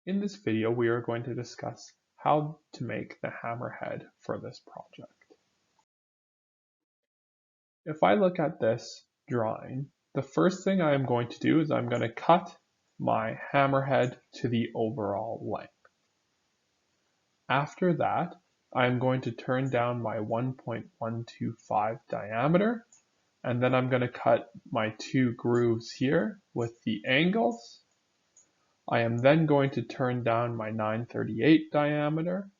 In this video, we are going to discuss how to make the hammerhead for this project. If I look at this drawing, the first thing I am going to do is I'm going to cut my hammerhead to the overall length. After that, I'm going to turn down my 1.125 diameter, and then I'm going to cut my two grooves here with the angles. I am then going to turn down my 938 diameter,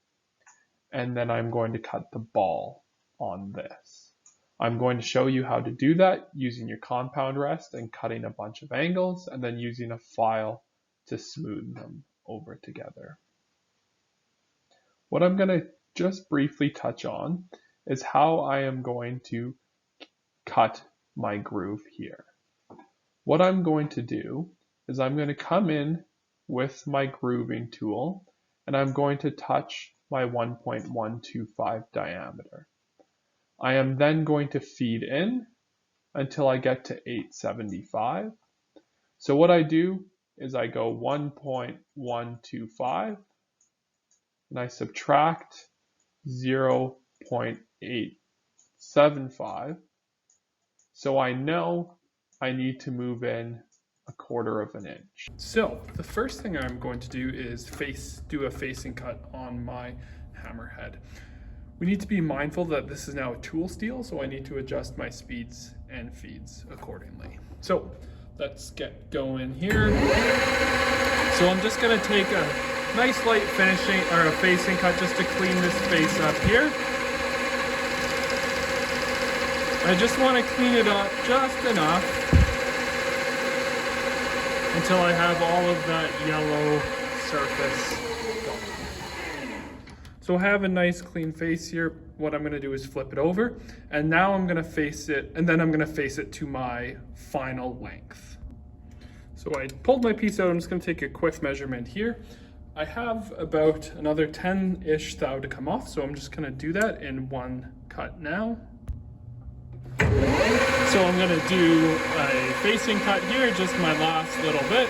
and then I'm going to cut the ball on this. I'm going to show you how to do that using your compound rest and cutting a bunch of angles, and then using a file to smooth them over together. What I'm going to just briefly touch on is how I am going to cut my groove here. What I'm going to do is I'm going to come in with my grooving tool, and I'm going to touch my 1.125 diameter. I am then going to feed in until I get to 875. So what I do is I go 1.125 and I subtract 0.875. So I know I need to move in 1/4 of an inch. So the first thing I'm going to do is do a facing cut on my hammerhead. We need to be mindful that this is now a tool steel, so I need to adjust my speeds and feeds accordingly. So let's get going here. So I'm just going to take a nice light finishing or a facing cut just to clean this face up here. I just want to clean it up just enough until I have all of that yellow surface gone. So I have a nice clean face here. What I'm going to do is flip it over, and now I'm going to face it, and then I'm going to face it to my final length. So I pulled my piece out. I'm just going to take a quick measurement here. I have about another 10-ish thou to come off, so I'm just going to do that in one cut now. So I'm going to do a facing cut here, just my last little bit.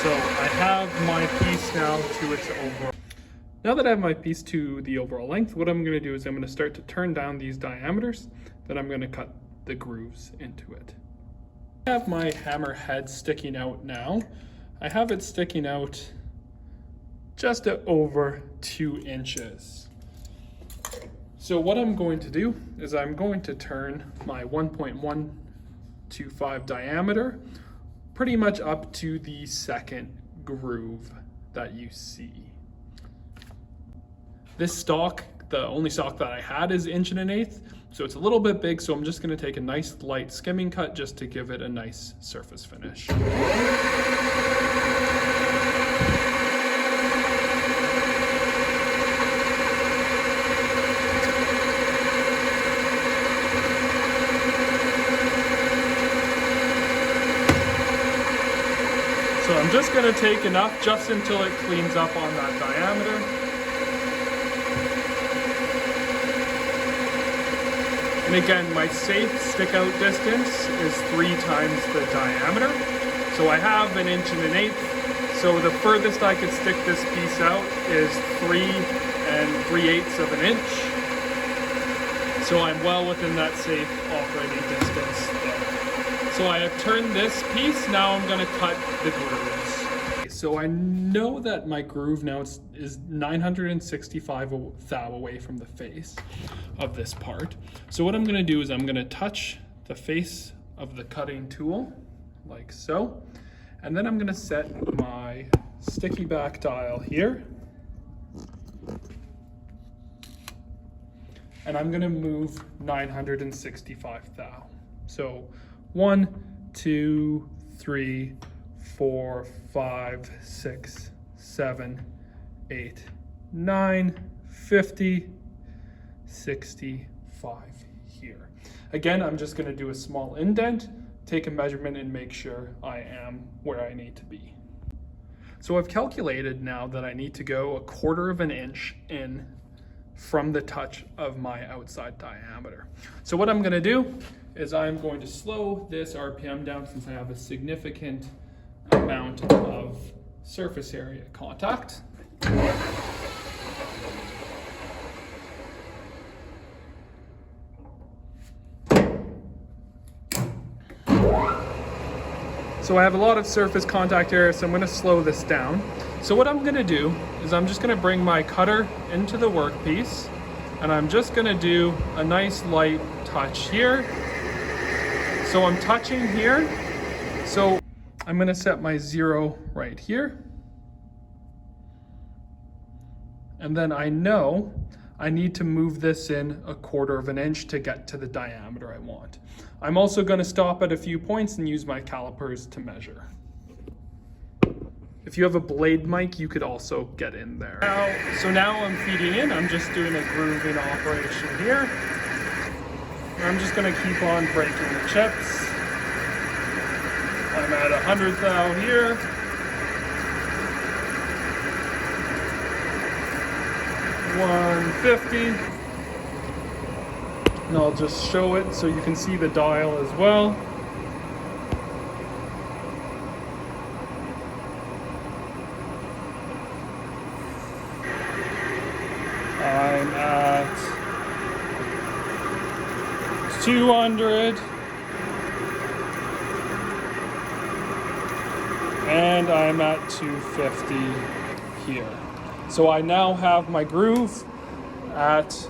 So I have my piece now to its overall. Now that I have my piece to the overall length, what I'm going to do is I'm going to start to turn down these diameters, then I'm going to cut the grooves into it. I have my hammerhead sticking out now. I have it sticking out just over 2 inches. So what I'm going to do is I'm going to turn my 1.125 diameter pretty much up to the second groove that you see. This stock, the only stock that I had is 1 1/8, so it's a little bit big, so I'm just going to take a nice light skimming cut just to give it a nice surface finish. So I'm just going to take enough just until it cleans up on that diameter. And again, my safe stick out distance is 3 times the diameter. So I have 1 1/8. So the furthest I could stick this piece out is 3 3/8 of an inch. So I'm well within that safe operating distance there. So I have turned this piece, now I'm going to cut the grooves. So I know that my groove now is 965 thou away from the face of this part. So what I'm going to do is I'm going to touch the face of the cutting tool, like so. And then I'm going to set my sticky back dial here. And I'm going to move 965 thou. So 1, 2, 3, 4, 5, 6, 7, 8, 9, 50, 65 here. Again, I'm just going to do a small indent, take a measurement, and make sure I am where I need to be. So I've calculated now that I need to go 1/4 of an inch in from the touch of my outside diameter. So what I'm going to do is I'm going to slow this RPM down since I have a significant amount of surface area contact. So I have a lot of surface contact area, so I'm going to slow this down. So what I'm going to do is I'm just going to bring my cutter into the workpiece, and I'm just going to do a nice light touch here. So I'm touching here. So I'm going to set my 0 right here. And then I know I need to move this in 1/4 of an inch to get to the diameter I want. I'm also going to stop at a few points and use my calipers to measure. If you have a blade mic, you could also get in there. Now I'm feeding in. I'm just doing a grooving operation here. And I'm just going to keep on breaking the chips. I'm at 100 thou here. $150, and I'll just show it so you can see the dial as well. I'm at 200, and I'm at 250 here. So I now have my groove at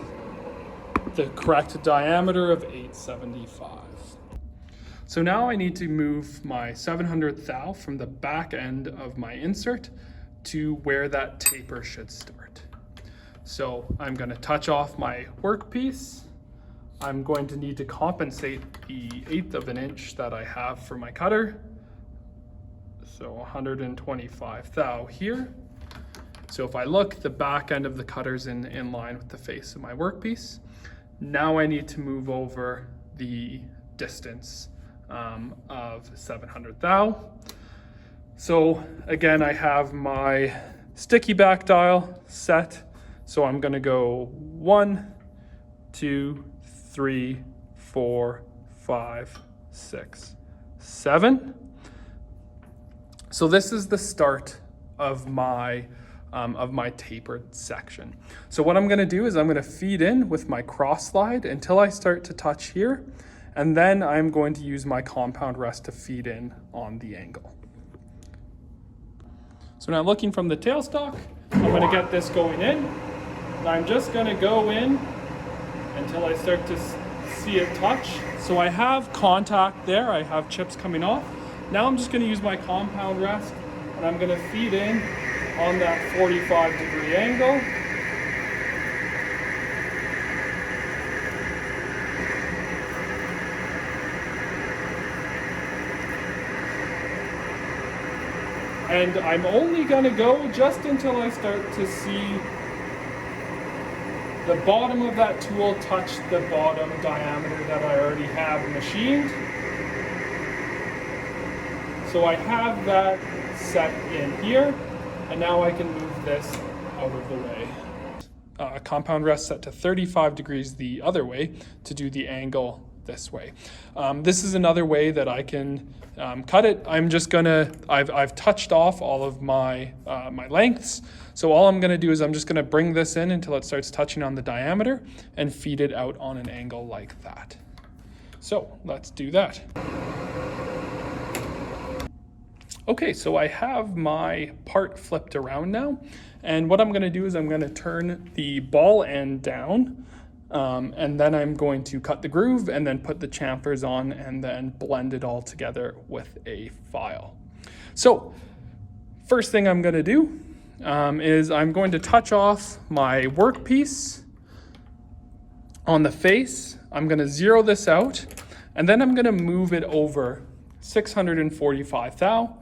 the correct diameter of 875. So now I need to move my 700 thou from the back end of my insert to where that taper should start. So I'm going to touch off my workpiece. I'm going to need to compensate the 1/8 of an inch that I have for my cutter. So 125 thou here. So if I look, the back end of the cutter's in line with the face of my workpiece. Now I need to move over the distance of 700 thou. So again, I have my sticky back dial set. So I'm gonna go 1, 2, 3, 4, 5, 6, 7. So this is the start of my tapered section. So what I'm gonna do is I'm gonna feed in with my cross slide until I start to touch here, and then I'm going to use my compound rest to feed in on the angle. So now looking from the tailstock, I'm gonna get this going in, and I'm just gonna go in until I start to see it touch. So I have contact there, I have chips coming off. Now I'm just gonna use my compound rest, and I'm gonna feed in on that 45-degree angle. And I'm only going to go just until I start to see the bottom of that tool touch the bottom diameter that I already have machined. So I have that set in here. And now I can move this out of the way. Compound rest set to 35 degrees the other way to do the angle this way. This is another way that I can cut it. I'm just gonna, I've touched off all of my, my lengths. So all I'm gonna do is I'm just gonna bring this in until it starts touching on the diameter and feed it out on an angle like that. So let's do that. Okay, so I have my part flipped around now, and what I'm going to do is I'm going to turn the ball end down, and then I'm going to cut the groove and then put the chamfers on and then blend it all together with a file. So first thing I'm going to do is I'm going to touch off my workpiece on the face. I'm going to zero this out, and then I'm going to move it over 645 thou.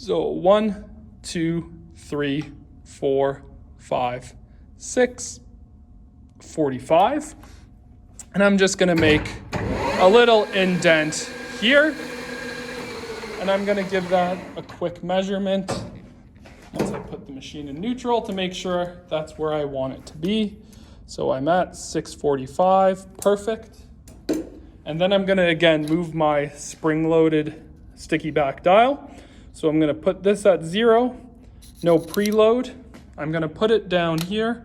So 1, 2, 3, 4, 5, 6, 45. And I'm just gonna make a little indent here. And I'm gonna give that a quick measurement once I put the machine in neutral to make sure that's where I want it to be. So I'm at 645, perfect. And then I'm gonna again move my spring-loaded sticky back dial. So I'm gonna put this at 0, no preload. I'm gonna put it down here,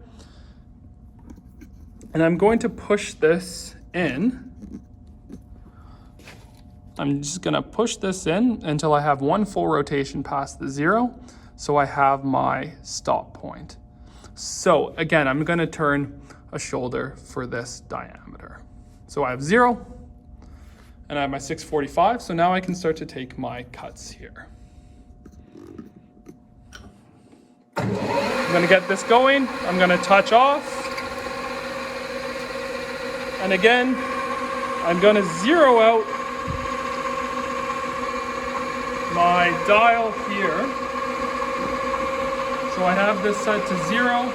and I'm going to push this in. I'm just gonna push this in until I have one full rotation past the 0, so I have my stop point. So again, I'm gonna turn a shoulder for this diameter. So I have 0, and I have my 645, so now I can start to take my cuts here. I'm gonna get this going, I'm gonna touch off, and again, I'm gonna zero out my dial here. So I have this set to 0,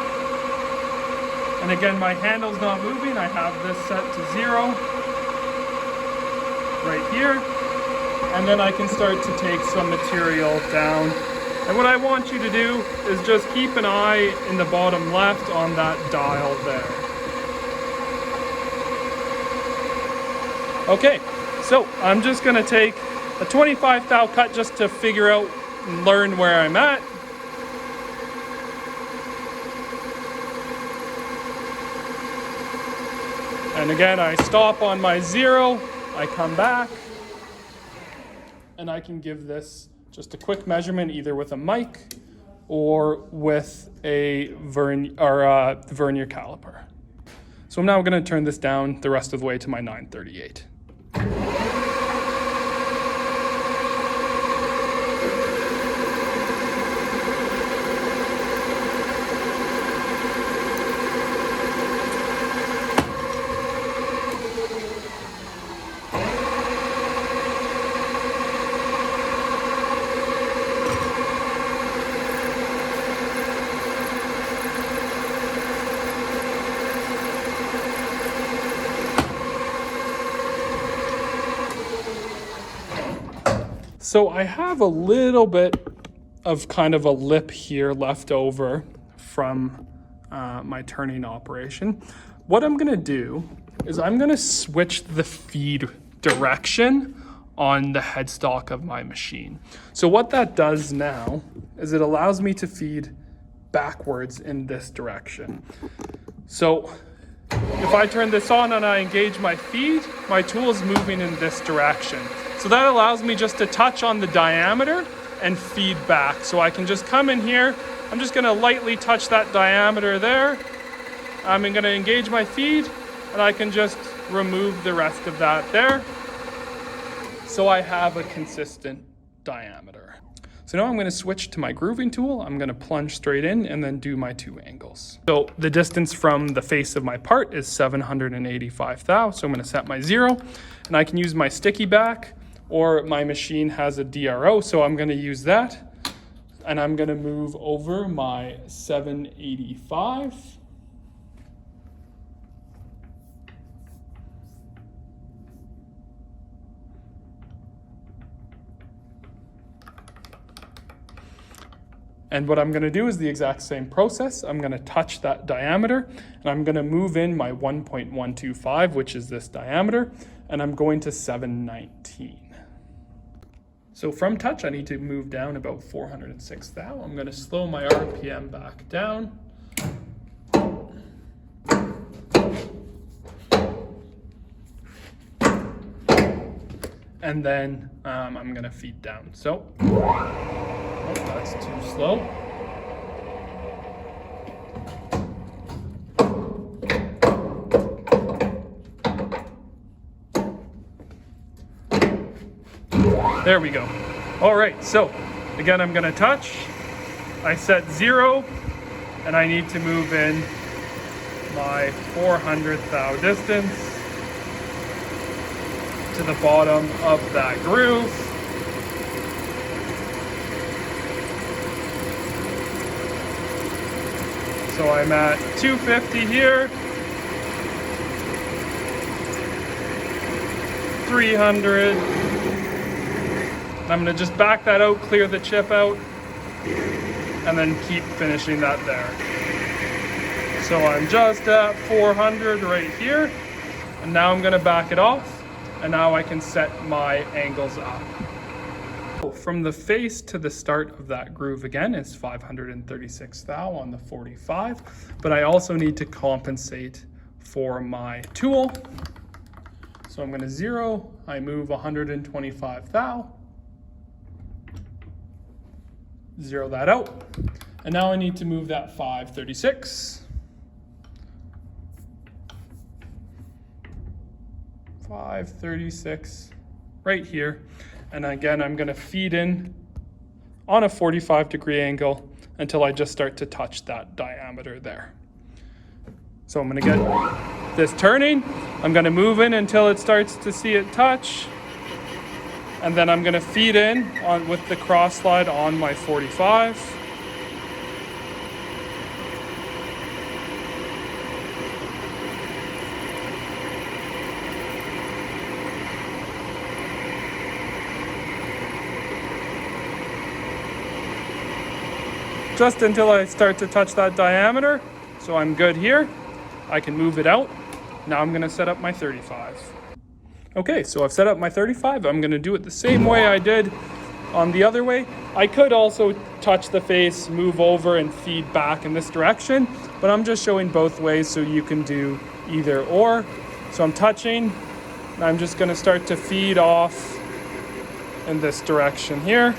and again, my handle's not moving, I have this set to 0, right here, and then I can start to take some material down. And what I want you to do is just keep an eye in the bottom left on that dial there. Okay, so I'm just gonna take a 25 thou cut just to figure out and learn where I'm at. And again, I stop on my 0, I come back, and I can give this just a quick measurement either with a mic or with a vernier caliper. So I'm now going to turn this down the rest of the way to my 938. So I have a little bit of kind of a lip here left over from my turning operation. What I'm gonna do is I'm gonna switch the feed direction on the headstock of my machine. So what that does now is it allows me to feed backwards in this direction. So if I turn this on and I engage my feed, my tool is moving in this direction. So that allows me just to touch on the diameter and feed back. So I can just come in here, I'm just gonna lightly touch that diameter there. I'm gonna engage my feed, and I can just remove the rest of that there. So I have a consistent diameter. So now I'm gonna switch to my grooving tool. I'm gonna plunge straight in and then do my 2 angles. So the distance from the face of my part is 785 thou. So I'm gonna set my 0, and I can use my sticky back, or my machine has a DRO, so I'm gonna use that. And I'm gonna move over my 785. And what I'm gonna do is the exact same process. I'm gonna touch that diameter, and I'm gonna move in my 1.125, which is this diameter, and I'm going to 719. So from touch, I need to move down about 406 thou. I'm gonna slow my RPM back down. And then I'm gonna feed down. So, oh, that's too slow. There we go. All right, so again, I'm gonna touch. I set 0, and I need to move in my 400 thou distance to the bottom of that groove. So I'm at 250 here, 300. I'm gonna just back that out, clear the chip out, and then keep finishing that there. So I'm just at 400 right here, and now I'm gonna back it off, And now I can set my angles up. From the face to the start of that groove again is 536 thou on the 45, but I also need to compensate for my tool. So I'm going to 0, I move 125 thou, 0 that out, and now I need to move that 536. 536 right here. And again, I'm going to feed in on a 45-degree angle until I just start to touch that diameter there. So I'm going to get this turning. I'm going to move in until it starts to see it touch. And then I'm going to feed in on with the cross slide on my 45. Just until I start to touch that diameter. So I'm good here. I can move it out. Now I'm gonna set up my 35. Okay, so I've set up my 35. I'm gonna do it the same way I did on the other way. I could also touch the face, move over and feed back in this direction, but I'm just showing both ways so you can do either or. So I'm touching, and I'm just gonna start to feed off in this direction here.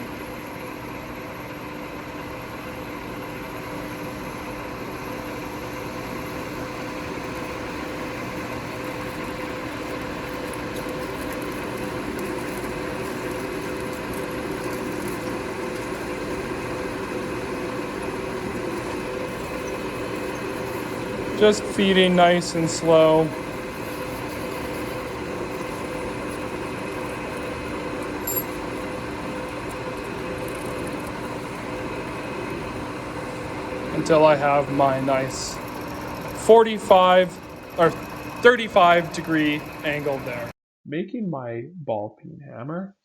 Just feeding nice and slow. Until I have my nice 45 or 35-degree angle there. Making my ball peen hammer,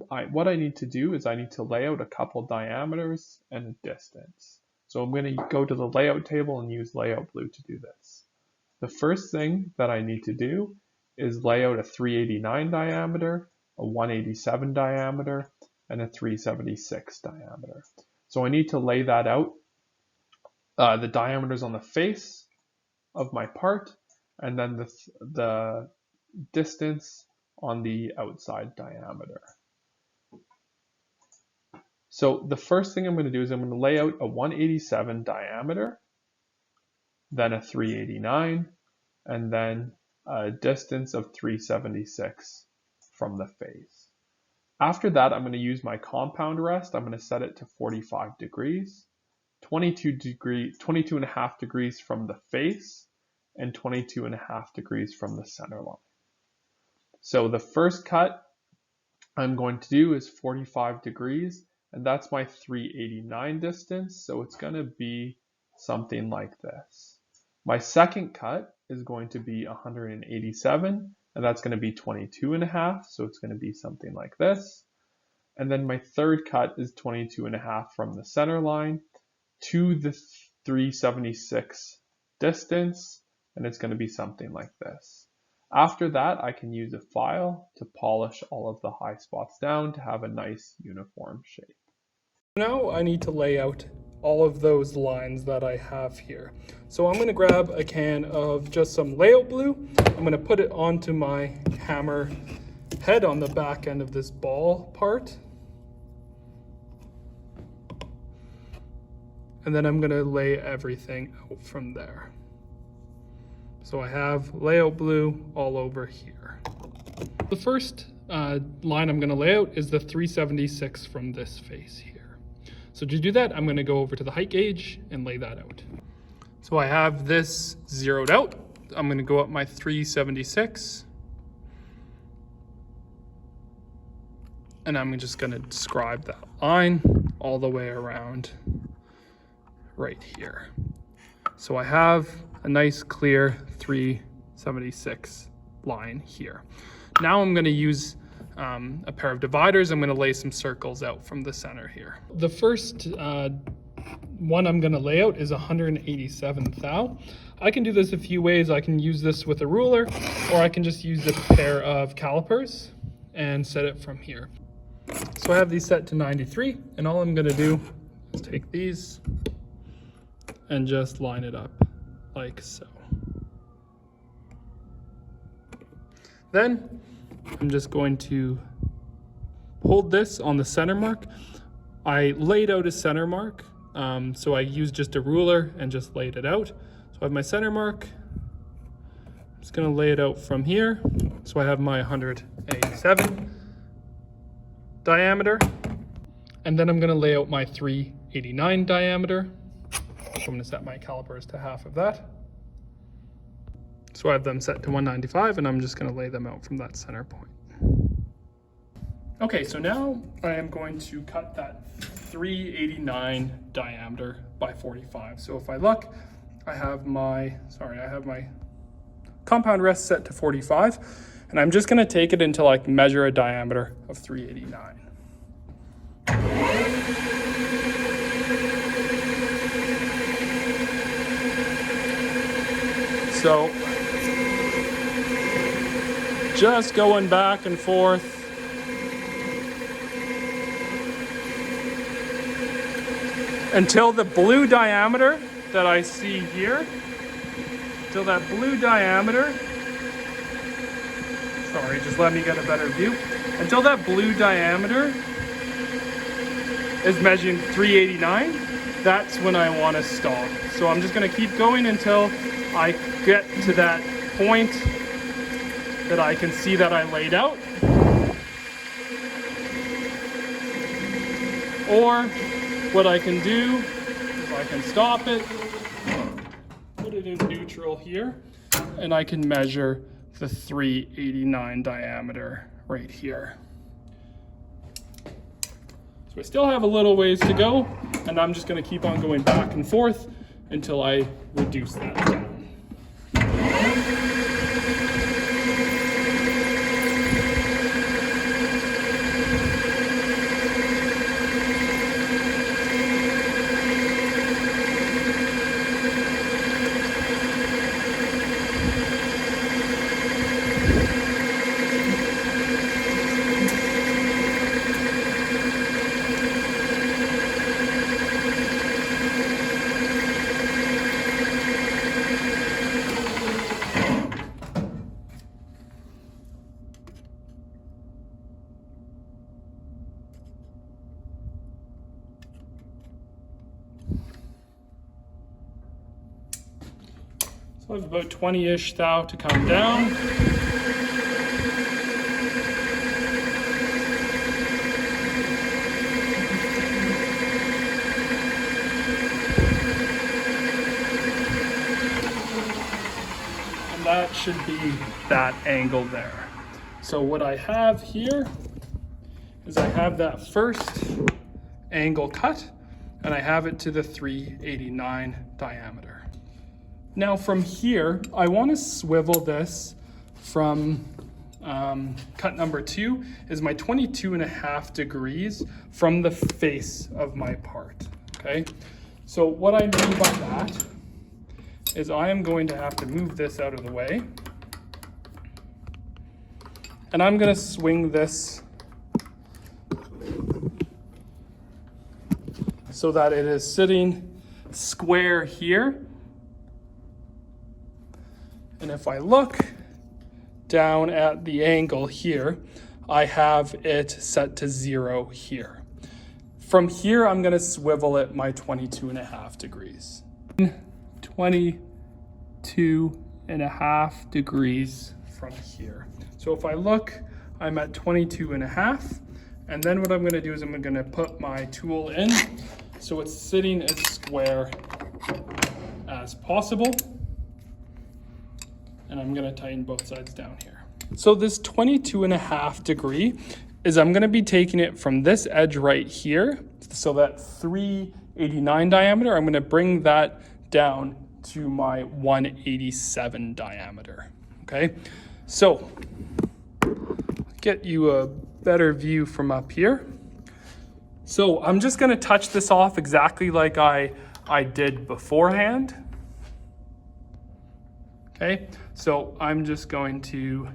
what I need to do is I need to lay out a couple diameters and a distance. So I'm going to go to the layout table and use layout blue to do this. The first thing that I need to do is lay out a 389 diameter, a 187 diameter, and a 376 diameter. So I need to lay that out, the diameters on the face of my part, and then the distance on the outside diameter. So the first thing I'm going to do is I'm going to lay out a 187 diameter, then a 389, and then a distance of 376 from the face. After that, I'm going to use my compound rest. I'm going to set it to 45 degrees, 22.5 degrees from the face, and 22.5 degrees from the center line. So the first cut I'm going to do is 45 degrees, and that's my 389 distance, so it's going to be something like this. My second cut is going to be 187, and that's going to be 22.5, so it's going to be something like this. And then my third cut is 22.5 from the center line to the 376 distance, and it's going to be something like this. After that, I can use a file to polish all of the high spots down to have a nice uniform shape. Now I need to lay out all of those lines that I have here. So I'm going to grab a can of just some layout blue. I'm going to put it onto my hammer head on the back end of this ball part. And then I'm going to lay everything out from there. So I have layout blue all over here. The first line I'm going to lay out is the 376 from this face here. So to do that, I'm going to go over to the height gauge and lay that out. So I have this zeroed out. I'm going to go up my 376. And I'm just going to describe that line all the way around right here. So I have a nice clear 376 line here. Now I'm going to use a pair of dividers. I'm going to lay some circles out from the center here. The first one I'm going to lay out is 187 thou. I can do this a few ways. I can use this with a ruler, or I can just use a pair of calipers and set it from here. So I have these set to 93, and all I'm going to do is take these and just line it up like so. Then I'm just going to hold this on the center mark. I laid out a center mark, so I used just a ruler and just laid it out. So I have my center mark. I'm just gonna lay it out from here. So I have my 187 diameter. And then I'm gonna lay out my 389 diameter. So I'm gonna set my calipers to half of that. So I have them set to 195, and I'm just gonna lay them out from that center point. Okay, so now I am going to cut that 389 diameter by 45. So if I look, I have my compound rest set to 45, and I'm just gonna take it until I can measure a diameter of 389. So just going back and forth. Until the blue diameter that I see here, until that blue diameter, sorry, just let me get a better view. Until that blue diameter is measuring 389, that's when I want to stop. So I'm just going to keep going until I get to that point that I can see that I laid out. Or what I can do is I can stop it, put it in neutral here, and I can measure the 389 diameter right here. So I still have a little ways to go, and I'm just going to keep on going back and forth until I reduce that down. So I have about 20-ish thou to come down. And that should be that angle there. So what I have here is I have that first angle cut, and I have it to the 389 diameter. Now from here, I want to swivel this from cut number 2 is my 22.5 degrees from the face of my part, okay? So what I mean by that is I am going to have to move this out of the way, and I'm going to swing this so that it is sitting square here. And if I look down at the angle here, I have it set to 0 here. From here, I'm going to swivel it my 22.5 degrees. 22.5 degrees from here. So if I look, I'm at 22.5. And then what I'm going to do is I'm going to put my tool in so it's sitting as square as possible. And I'm gonna tighten both sides down here. So this 22.5 degree is I'm gonna be taking it from this edge right here. So that 389 diameter, I'm gonna bring that down to my 187 diameter, okay? So, get you a better view from up here. So I'm just gonna touch this off exactly like I did beforehand. Okay, so I'm just going to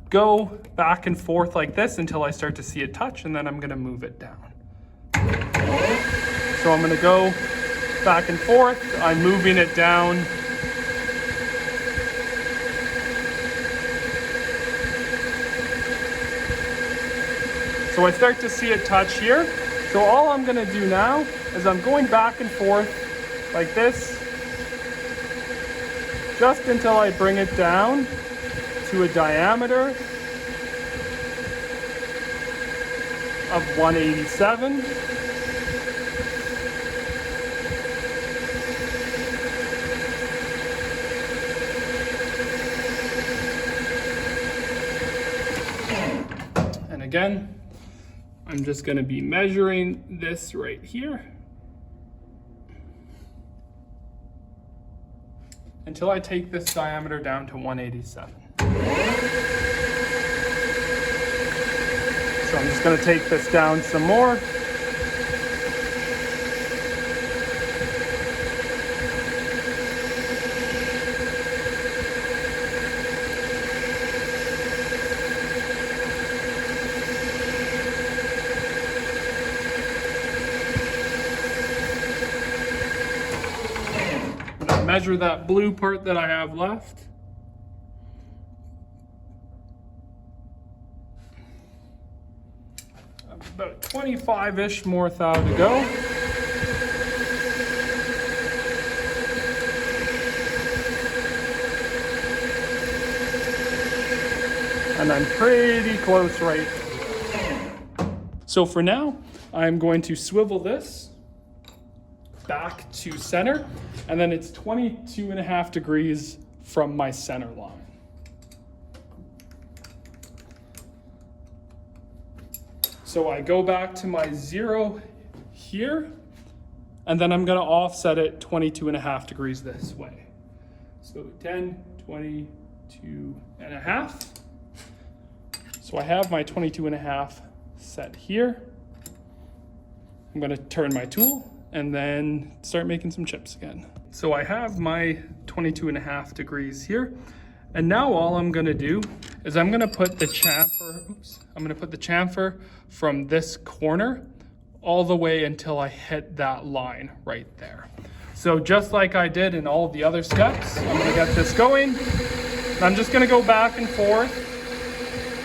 go back and forth like this until I start to see it touch, and then I'm gonna move it down. So I'm gonna go back and forth, I'm moving it down. So I start to see it touch here. So all I'm gonna do now is I'm going back and forth like this, just until I bring it down to a diameter of 187. And again, I'm just going to be measuring this right here until I take this diameter down to 187. So I'm just going to take this down some more. Measure that blue part that I have left. About 25-ish more thou to go. And I'm pretty close right. So for now, I'm going to swivel this back to center, and then it's 22.5 degrees from my center line. So I go back to my 0 here, and then I'm gonna offset it 22.5 degrees this way. So 10, 22.5. So I have my 22.5 set here. I'm gonna turn my tool and then start making some chips again. So I have my 22.5 degrees here. And now all I'm gonna do is I'm gonna put the chamfer, from this corner all the way until I hit that line right there. So just like I did in all the other steps, I'm gonna get this going. And I'm just gonna go back and forth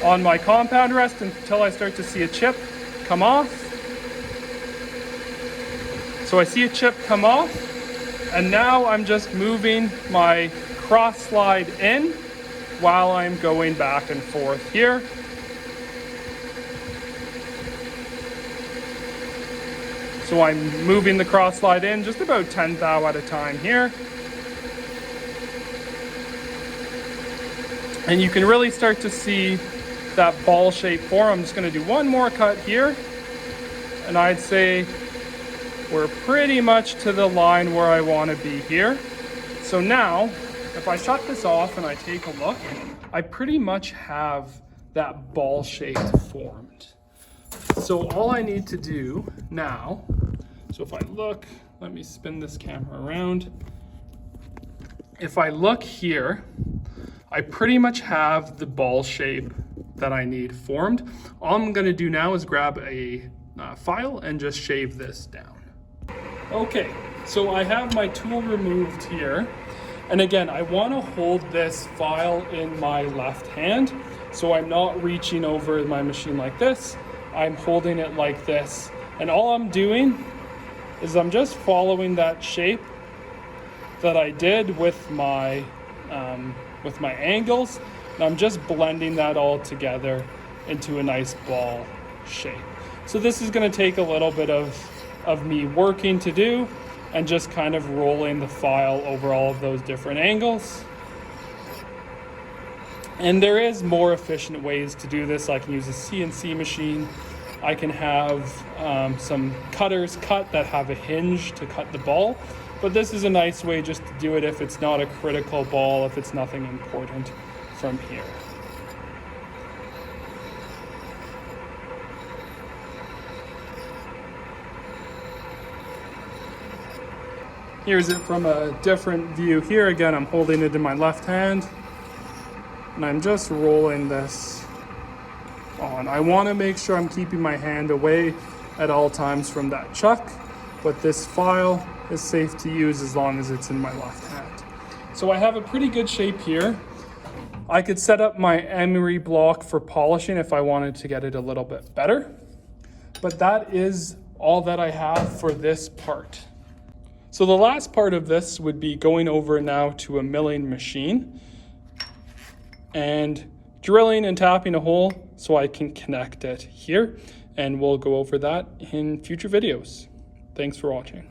on my compound rest until I start to see a chip come off. So I see a chip come off, and now I'm just moving my cross slide in while I'm going back and forth here. So I'm moving the cross slide in just about 10 thou at a time here. And you can really start to see that ball shape form. I'm just gonna do one more cut here, and I'd say we're pretty much to the line where I want to be here. So now, if I shut this off and I take a look, I pretty much have that ball shape formed. So all I need to do now, so if I look, let me spin this camera around. If I look here, I pretty much have the ball shape that I need formed. All I'm gonna do now is grab a file and just shave this down. Okay, so I have my tool removed here. And again, I want to hold this file in my left hand. So I'm not reaching over my machine like this. I'm holding it like this. And all I'm doing is I'm just following that shape that I did with my angles. And I'm just blending that all together into a nice ball shape. So this is going to take a little bit of me working to do, and just kind of rolling the file over all of those different angles. And there is more efficient ways to do this. I can use a CNC machine. I can have some cutters cut that have a hinge to cut the ball. But this is a nice way just to do it if it's not a critical ball, if it's nothing important from here. Here's it from a different view here. Again, I'm holding it in my left hand and I'm just rolling this on. I want to make sure I'm keeping my hand away at all times from that chuck, but this file is safe to use as long as it's in my left hand. So I have a pretty good shape here. I could set up my emery block for polishing if I wanted to get it a little bit better, but that is all that I have for this part. So the last part of this would be going over now to a milling machine and drilling and tapping a hole so I can connect it here, and we'll go over that in future videos. Thanks for watching.